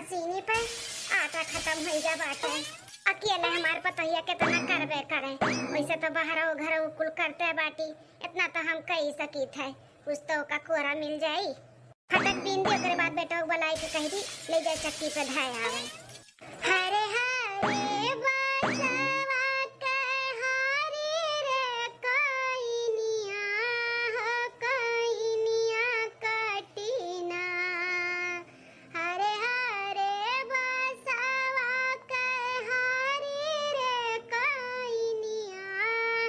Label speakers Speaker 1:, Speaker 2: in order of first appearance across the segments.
Speaker 1: मशीनी पे आटा खत्म हो जा बाटे। अकेले हमारे पतोहिया कितना करबे करे, वैसे तो बाहर घर कुल करते बाटी, इतना तो हम कही सकी थे। कुछ तो का कोरा मिल जाई, फटक बीन दी, ओकरे बाद बेटा बुलाई के कह दी ले जाए चक्की पे धाय आवे। हरे हरे बसवा के हरी रे कइनिया हो कइनिया कटीना। हरे हरे बसवा के हरी रे कइनिया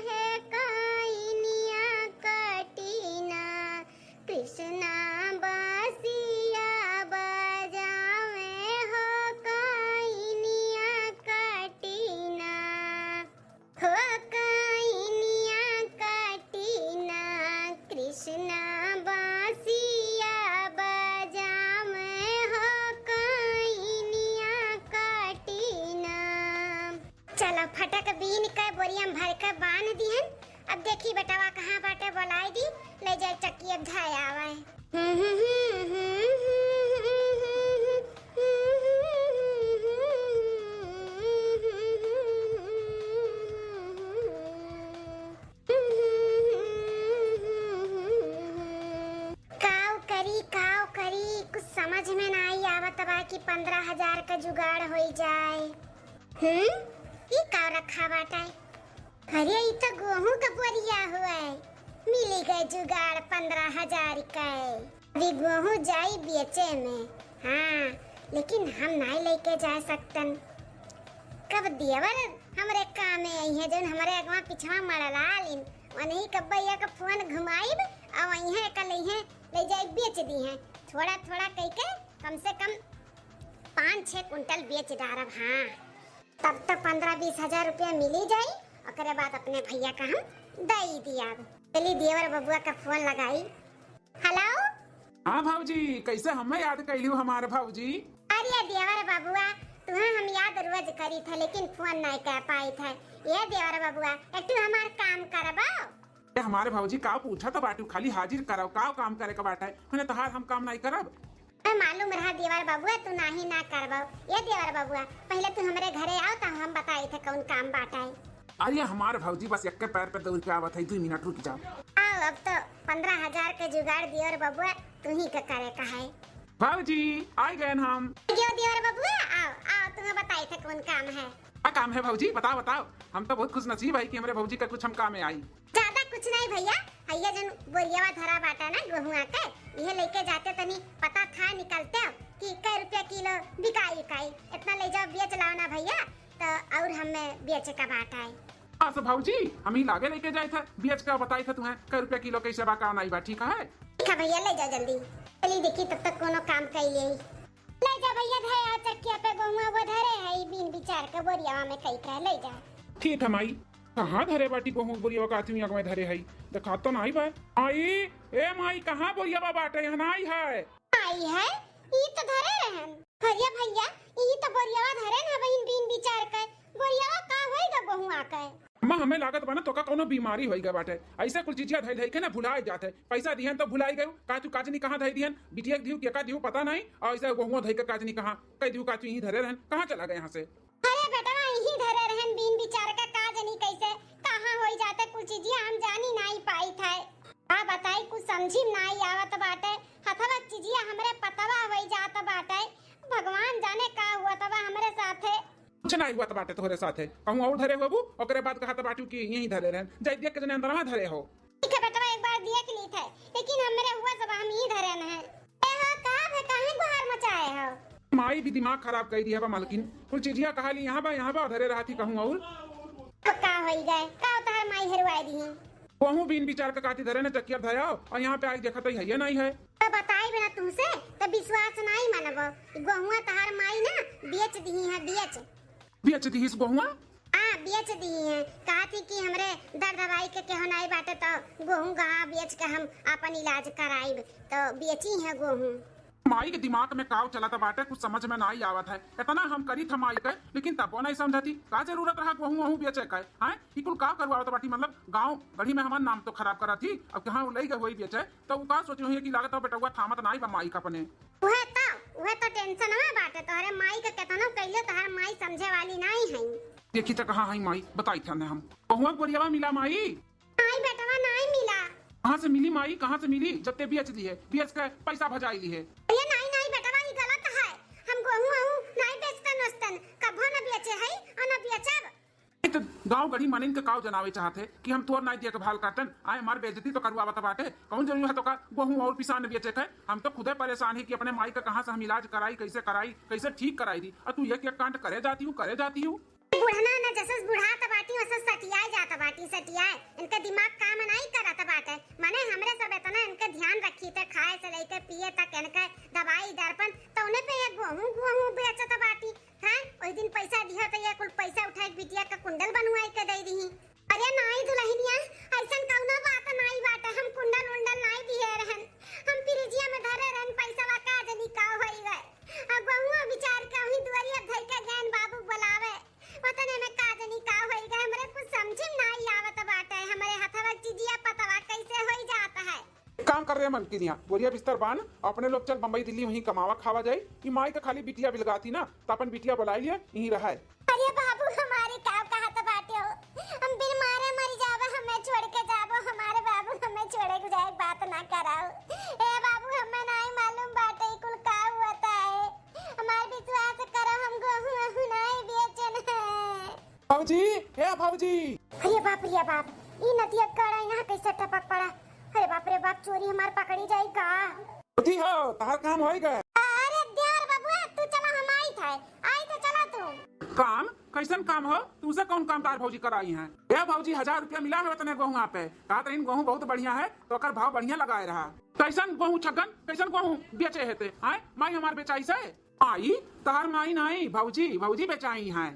Speaker 1: है कइनिया कटीना। कृष्णा बसिया बजावे हो कइनिया कटीना, हो कइनिया कटीना। कृष्णा बसिया बजावे हो कइनिया कटीना। चलो फटक बीन के बोरिया में भर के बांध दिहन। अब देखी बेटवा कहाँ बाटे, बोलाई दी ले जाए चक्की अब धाय आवे। काव करी कुछ समझ में नहीं आवत बा कि 15,000 का जुगाड़ हो जाए। ये काव रखा बाटे? अरे ये तो गेहूं का बोरिया हुआ है, मिली गए जुगाड़ 15,000 का। अभी गेहूं जाई बेचे में, हाँ लेकिन हम नहीं लेके जा सकतन। कब देवर हमरे काम में आई है, जो हमारे अगवा पिछवा मड़लालिन वही कब्बैया का फोन घुमाइब और वहीं कल ले जाए बेच दी हैं। थोड़ा थोड़ा कह के कम से कम 5-6 कुंटल बेच डारब। हाँ तब तो 15-20 हजार रुपया मिली जाई। ओकरे बाद अपने भैया का हम दई दिया। चली देवर बबुआ का फोन लगाई। हेलो
Speaker 2: हाँ भाऊजी, कैसे हमें याद कैलू हमारे भाऊजी?
Speaker 1: अरे देवर बबुआ तुम्हें हम याद रोज करी थे, लेकिन फोन नहीं कर पाई थे। ये देवर बबुआ एक तू हमार काम करबाओ।
Speaker 2: हमारे भाऊजी का पूछा तो बाटू खाली हाजिर कराओ, का काम करे का बाटा है मैंने तहार हम काम नहीं करब।
Speaker 1: मालूम रहा देवर बबुआ तू नहीं ना करबाओ। ये देवर बबुआ पहले तू हमारे घरे आओ तो हम बताई थे कौन काम बाटा है।
Speaker 2: अरे हमारे भाऊजी बस एक पैर पे दौड़ के आवत है, 2 मिनट रुक जाओ।
Speaker 1: आओ अब तो 15,000 के जुगाड़ देवर बबुआ तू ही का करे का है।
Speaker 2: भाऊजी आई गए हम।
Speaker 1: जो देवर बबुआ आओ आओ तुम्हें बताई थे कौन काम है।
Speaker 2: क्या काम है भाऊजी, बताओ बताओ। हम तो बहुत खुश नसीब है कि हमारे भाऊजी का कुछ हम काम में आई।
Speaker 1: ज्यादा कुछ नहीं भैया, भैया जन बोरियावा धरा बाटा ना गेहूं के, यह लेके जाते तनी पता था निकलते हो कि कै रुपया किलो बिकाई इकाई। इतना ले जाओ बेच लाओ ना भैया, तो और हमें बेचे का बाटा है।
Speaker 2: हाँ तो भाऊजी हम ही लागे लेके जाए थे, बेच का बताई था तुम्हें कै रुपया किलो कैसे बाका नहीं बा। ठीक है
Speaker 1: ठीक है भैया ले जाओ जल्दी। चली देखी तब तक कोनो काम कर ले जा भैया। धरे चक्किया पे गेहूं वो धरे है बीन विचार के बोरियावा में कई कह ले जा।
Speaker 2: ठीक है माई, कहाँ धरे बाटी गेहूं बोरिया का आदमी अगवे धरे है देखा तो नहीं बा। आई ए माई कहाँ बोरिया बाटे यहाँ नहीं है।
Speaker 1: आई है ये तो धरे रहन भैया भैया, ये तो बोरियावा धरे ना बहिन बीन विचार के। बोरियावा का होएगा गेहूं आके?
Speaker 2: मां हमें लागत बना तो का कोनो बीमारी होइगा बाटे। ऐसा कुछ चीजिया धइ धइ के ना भुलाए जाते, पैसा दिहन तो भुलाई गयो। का तू काजनी कहां धइ दिहन, बिटिया दिहु के का दिहु पता नहीं। और ऐसा गेहूं धइ के काजनी कहां कह दिहु का तू यहीं धरे रहन, कहां चला गए यहां से?
Speaker 1: अरे बेटा यहीं धरे रहन बीन विचार का काजनी कैसे कहां होई जाते कुछ चीजिया हम जानी नहीं पाई था। आ बताई कुछ समझी नहीं आवत बाटे। हथवा चीजिया हमरे पतवा होई जात बाटे। भगवान जाने का हुआ तबा हमरे साथे।
Speaker 2: कुछ नहीं हुआ बाटे तोहरे साथे, कहूं और धरे होबू ओकरे बाद कहा बाटू की यहीं धरे रहन। जाई देख के जने अंदरवा धरे हो।
Speaker 1: ठीक है बेटा एक बार देख ली थे, लेकिन हमरे हुआ सब हम ही धरे न है। ए हो का है काहे गुहार मचाए हो?
Speaker 2: माई भी दिमाग खराब कर दिया बा मालकिन। कुछ चीजिया कहा ली यहाँ बा धरे रहा थी कहूं और
Speaker 1: का होई गए का उतार माई हरवाई दी।
Speaker 2: कहूं बीन विचार का काटी धरे ने चक्किया धया और यहाँ पे आई देखा तो है नहीं है।
Speaker 1: तो बताई बिना तुमसे तो विश्वास नहीं मानबो। गेहूं तहार माई ना बेच दी है,
Speaker 2: बेच दी इस गेहुआ।
Speaker 1: हाँ बेच दी है। कहा थी कि हमरे दर्द दवाई के केहो नहीं बाटे तो गेहूं गहा बेच के हम अपन इलाज कराइब, तो बेची है गेहूं।
Speaker 2: माई के दिमाग में काव चला था बाटे, कुछ समझ में नहीं आवत है। इतना हम करी था माई के, लेकिन तब नहीं समझती का जरूरत रहा गेहूं वहूं बेचे का है। कुल का करवावत बाटी, मतलब गांव गढ़ी में हमार नाम तो खराब करा थी। अब कहाँ लई गई वही बेचे तो वो का सोची हुई कि लागत बेटा हुआ थामत नहीं बा माई का अपने।
Speaker 1: उहे तो टेंशन में बाटे बाटे। तोहरे माई के केतनो कइले तोहर माई समझे वाली नहीं है।
Speaker 2: देखी तो कहाँ है माई, बताई था हम बहुआ बोरियावा मिला माई?
Speaker 1: नहीं बेटवा नहीं मिला।
Speaker 2: कहाँ से मिली माई, कहाँ से मिली? जब ते बेच दी है, बेच के पैसा भजाई ली है।
Speaker 1: ये नहीं नहीं बेटवा ये गलत है। हम गेहूं नहीं बेचतन वस्तन, कभो न बेचे है और न बेचब।
Speaker 2: तो गांव गढ़ी मनइन के काव जनावे चाहते कि हम तोर नहीं दिया के भाल काटन आए हमार बेइज्जती तो करवा बता बाटे। कौन जरूरी है तो का गेहूं और पिसान बेचे के? हम तो खुदे परेशान है कि अपने माई का कहाँ से हम इलाज कराई, कैसे ठीक कराई दी, और तू एक कांड करे जाती हूँ।
Speaker 1: बुढ़ना न जसस बुढ़ात बाटी वसस सटियाए जात बाटी सटियाए। इनका दिमाग काम नहीं करत बाटे। माने हमरे सब इतना इनका ध्यान रखी थे, खाए से लेके पिए तक इनका दवाई दर्पण तो उन्हें पे एक गेहूं बेचत बाटी। हां ओई दिन पैसा दिया तो ये कुल पैसा उठाई बिटिया का कुंडल बनवाई के दे दी। अरे नहीं दुल्हनिया ऐसन कौनो बात नहीं बाटे। हम कुंडल उंडल नहीं दिए रहन, हम फ्रिजिया में धरे रहन पैसा वा का जनी का होई गए। अब गेहूं विचार के वही दुआरिया धर के गैन बाबू बुलावे वतने में का जनी का होई गए। हमरे कुछ समझ नहीं आवत बाटे। हमरे हथवा चीजिया पतवा कैसे होई जाता है।
Speaker 2: काम कर रहे मलकिनिया, बोरिया बिस्तर बांध, अपने लोग चल बम्बई दिल्ली वहीं कमावा खावा जाए। कि माई का खाली बिटिया बिलगाती ना तो अपन बिटिया बुलाई लिया यहीं रहा है।
Speaker 1: अरे बाबू हमारे का कहत बाटे हो, हम बिन मारे मर जावे, हमें छोड़ के जाबो। हमारे बाबू हमें छोड़े के जाए बात ना कराओ। ए बाबू हमें नहीं मालूम बाटे कुल का होता है। हमार विश्वास करो, हम गेहूं नहीं बेचन है।
Speaker 2: भाऊजी, हे भाऊजी।
Speaker 1: अरे बाप रे बाप, ई नदिया कड़ा यहाँ कैसे टपक पड़ा। अरे बाप रे बाप, चोरी हमार पकड़ी जाई का?
Speaker 2: होती हो तार काम होई गए।
Speaker 1: अरे देवर बाबू तू चला, हम आई तो चला तू।
Speaker 2: काम कैसन काम हो? तुझसे कौन कामदार भौजी कराई है? ये भौजी 1000 रुपया मिला है तने गेहूं पे। कहा तो इन गेहूं बहुत बढ़िया है तो अकर भाव बढ़िया लगाए रहा। कैसन गेहूं छगन, कैसन गेहूं बेचे हेते? आए माई हमार बेचाई से आई तार माई नहीं भौजी बेचाई है।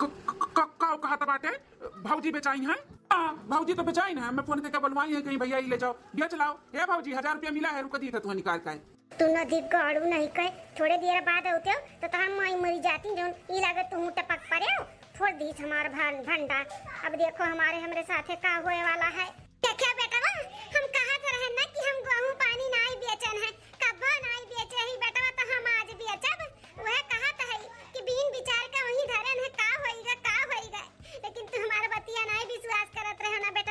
Speaker 2: कहा बाटे भौजी बेचाई है? भौजी तो बेचाई ना, मैं फोन करके बुलवाई है कहीं भैया ले जाओ बेच लाओ। ये भौजी 1000 रुपया मिला है, रुक दी था तू निकाल के।
Speaker 1: तू नदी गाड़ू नहीं कहे, थोड़े देर बाद होते तो तहां माई मरी जाती। जोन ई लागत तू टपक पड़े हो, छोड़ दी हमार भंडा। अब देखो हमरे साथे का होए वाला है। देखिए बेटा हम कहत रहे ना कि हम गेहूं पानी नहीं बेचन है, कब्बो नहीं बेचे ही बेटा तो हम आज बेचब। वह कहत है कि बीन विचार के वही धरन है का होईगा। लेकिन तू हमार बतिया नहीं विश्वास करत रहे ना बेटा।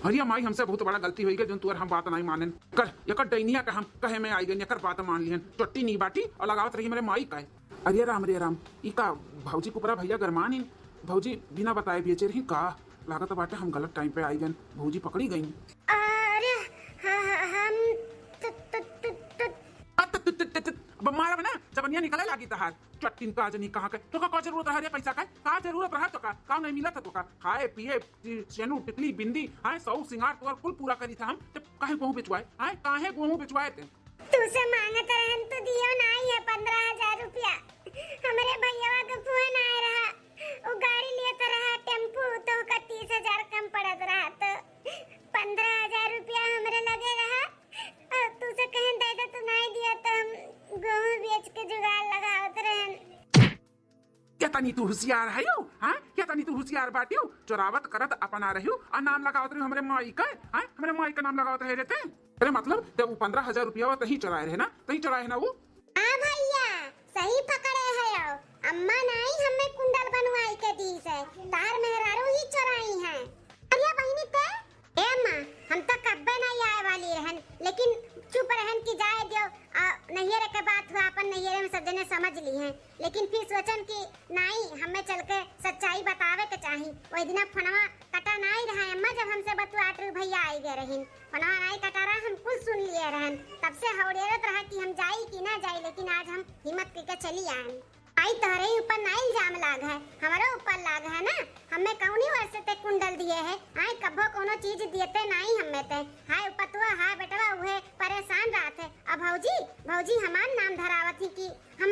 Speaker 2: अरे माई हमसे बहुत बड़ा गलती हुई गई जो तू और हम बात नहीं मानन कर एक डैनिया का हम कहे में आई गई एकर बात मान लिहन। चट्टी नहीं बाटी और लगावत रही मेरे माई का। अरे राम ई का भौजी को पूरा भैया गरमानी भौजी बिना बताए बेचे रही का। लागत बाटे हम गलत टाइम पे आई गन, भौजी पकड़ी गई।
Speaker 1: अरे हम
Speaker 2: मारा ना जबनिया निकले लागी तहार। चट्टीन का जनी कहां के तो का जरूरत है रे पैसा का जरूरत रहा तो का नहीं मिला था तो का खाए पिए सेनु टिकली बिंदी हां सौ सिंगार तो कुल पूरा करी था हम। तो काहे गेहूं बेचवाए? हां काहे गेहूं बेचवाए थे?
Speaker 1: तुसे मांगत रहन तो दियो नहीं है 15000 रुपया। हमरे भैया का फोन आए रहा, वो गाड़ी लेता रहा टेम्पो तो का 30000 कम पड़त रहा तो 15000 रुपया हमरे लगे रहा। तुसे कहन दे तो नहीं दिया तो हम गेहूं बेच के जुगाड़ लगावत रहन।
Speaker 2: क्या तनी तू होशियार है यो? हां क्या तनी तू होशियार बाटियो? चोरावत करत अपना रहियो और नाम लगावत रहियो हमरे माई का। हां हमरे माई का नाम लगावत रहे रहते। अरे मतलब जब वो 15000 रुपया तही चुराए रहे ना, तही चुराए है ना वो।
Speaker 1: हां भैया सही पकड़े है। अम्मा नहीं हमें कुंडल बनवाई के दी से, तार मेहरारू ही चुराई है। अरे बहिनी पे ए अम्मा हम तो कब्बे नहीं आए वाली रहन, लेकिन चुप रहन की जाए दियो। नैहरे के बात हुआ, अपन नैहरे में सब जने समझ ली हैं। लेकिन फिर सोचन कि नहीं हमें चल के सच्चाई बतावे के चाही। वही दिन फोनवा कटा नहीं रहा अम्मा, जब हमसे बतुआत भैया आई गए रहिन। फोनवा नहीं कटा रहा, हम कुछ सुन लिए रहन। तब से हौड़ेरत रहा कि हम जाई कि ना जाई, लेकिन आज हम हिम्मत करके चली आए। आई तोहरे ऊपर ना इल्जाम लाग है, हमारे ऊपर लाग है ना। हमें कौनी वर्ष ते कुंडल दिए है? हाय कभो कोनो चीज दिएते नहीं हमें ते। हाय पतवा हाय बेटवा उहे परेशान रहत है। अब भौजी हमार नाम धरावत ही कि हम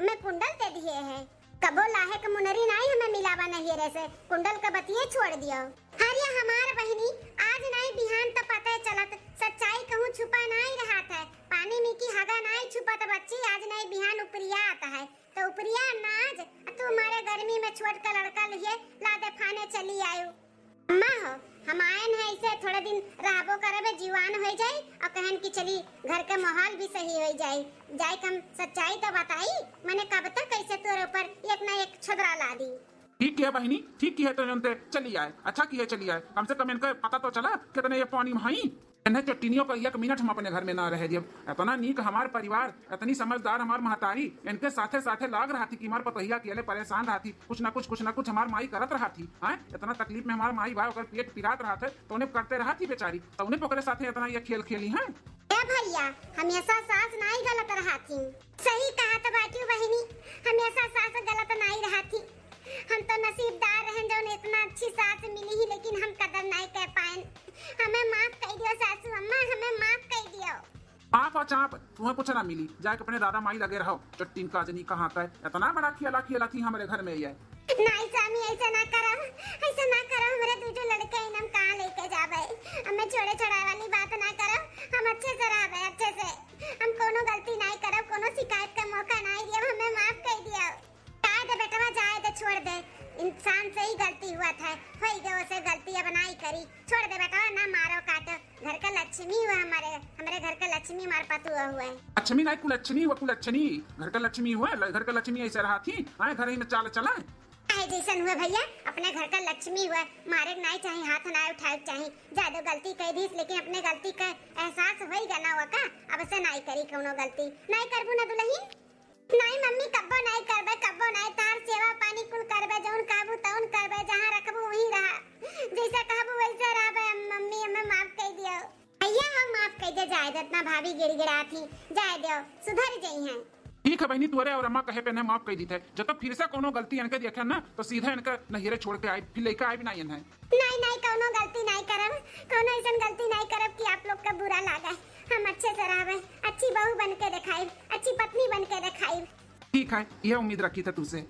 Speaker 1: में कुंडल दे दिए है। कबो लाहे के मुनरी नहीं हमें मिलावा नहीं रे से कुंडल का बतिये छोड़ दियो। हरिया हमार बहिनी आज नहीं बिहान तो पता चलत, सच्चाई कहूँ छुपा नहीं रहा था। पानी में की हगा नहीं छुपा तो बच्ची आज नहीं बिहान उपरिया आता है। तो उपरिया नाज तुम्हारे गर्मी में छोट का लड़का लिए लादे फाने चली आयु। अम्मा हो हम आए हैं ऐसे थोड़े दिन रहबो करबे, जीवान हो जाए और कहन की चली घर के माहौल भी सही हो जाए। जाए कम सच्चाई तो बताई, मैंने कब तक कैसे तोरे ऊपर एक ना एक छदरा ला दी।
Speaker 2: ठीक किया बहनी, ठीक की है तो जनते चली आए, अच्छा की है चली आए, कम से कम इनका पता तो चला कितने ये पानी भाई इन्हें चट्टिनियों का एक मिनट हम अपने घर में ना रह दिए। इतना नीक हमार परिवार, इतनी समझदार हमार महतारी, इनके साथे साथे लाग रहा थी कि हमार पतहिया अकेले परेशान रहा थी, कुछ ना कुछ हमार माई करत रहा थी। इतना तकलीफ में हमार माई भाई अगर पेट पिरात रहा थे तो उन्हें करते रहा थी बेचारी, तो उन्हें पकड़े साथे इतना ये खेल खेली है।
Speaker 1: ए भैया हमेशा सास नहीं गलत रहा थी, सही कहा तो बाटी बहनी, हमेशा सास गलत नहीं रहा थी। हम तो नसीबदार रहे जो इतना अच्छी सास मिली ही, लेकिन हम कदर नहीं कर पाए। हमें माफ कर दियो सासू अम्मा, हमें माफ कर दियो।
Speaker 2: आप और चाप तुम्हें कुछ ना मिली, जाके अपने दादा माई लगे रहो। चट्टीन काजनी कहाँ का है, इतना बड़ा खिला थी हमारे घर में ये।
Speaker 1: नहीं स्वामी ऐसा ना करो, ऐसा ना करो, हमारे दूसरे लड़के इनम कहाँ लेके जावे। हमें छोड़े छोड़ाए वाली बात ना करो, हम अच्छे से रहबे, अच्छे से। हम कोनो गलती नहीं करब, कोनो शिकायत का मौका नहीं दियो, हमें माफ कर दियो। जाए दे बेटवा, जाए दे, छोड़ दे, इंसान से ही गलती हुआ था, होई गए उसे गलती अब नहीं करी, छोड़ दे बेटवा, ना मारो काटो। घर का लक्ष्मी हुआ, हमारे घर का लक्ष्मी हमारे पास हुआ है।
Speaker 2: लक्ष्मी नहीं कुलच्छनी हुआ, कुलच्छनी घर का लक्ष्मी हुआ, घर का लक्ष्मी ऐसे रहा थी। घर ही में चाल चला
Speaker 1: जैसन हुआ भैया, अपने घर का लक्ष्मी हुआ, मारे नहीं चाहिए, हाथ ना उठाए चाहिए। ज्यादा गलती कर दी, लेकिन अपने गलती का एहसास हो ही गना हुआ का, अब से नहीं करी कोनो गलती, नहीं करबू ना दुल्हन। नहीं मम्मी कब्बो नहीं करबे, कब्बो नहीं, तार सेवा पानी कुल करबे, जौन कहबू तौन करबे, जहां रखबू वहीं रहा, जैसा कहबू वैसा रहबे। मम्मी हमें माफ कर दियो भैया, हम माफ कर दे, जाए दे, इतना भाभी गिड़गिड़ा थी, जाए दो, सुधर जाई हैं।
Speaker 2: ठीक है बहनी, तुअरे और अम्मा कहे पे ने माफ कर दी थे। जब तक फिर से कोनो गलती इनके देखे ना तो सीधे इनके नहिरे छोड़ के आए, फिर लेके आए भी नहीं इन्हें।
Speaker 1: नहीं कोनो गलती नहीं करब, कोनो ऐसा गलती नहीं करब कि आप लोग का बुरा लगा। हम अच्छे से रहबे, अच्छी बहू बन के दिखाई, अच्छी पत्नी बन के दिखाई।
Speaker 2: ठीक है, ये उम्मीद रखी थी तुझसे।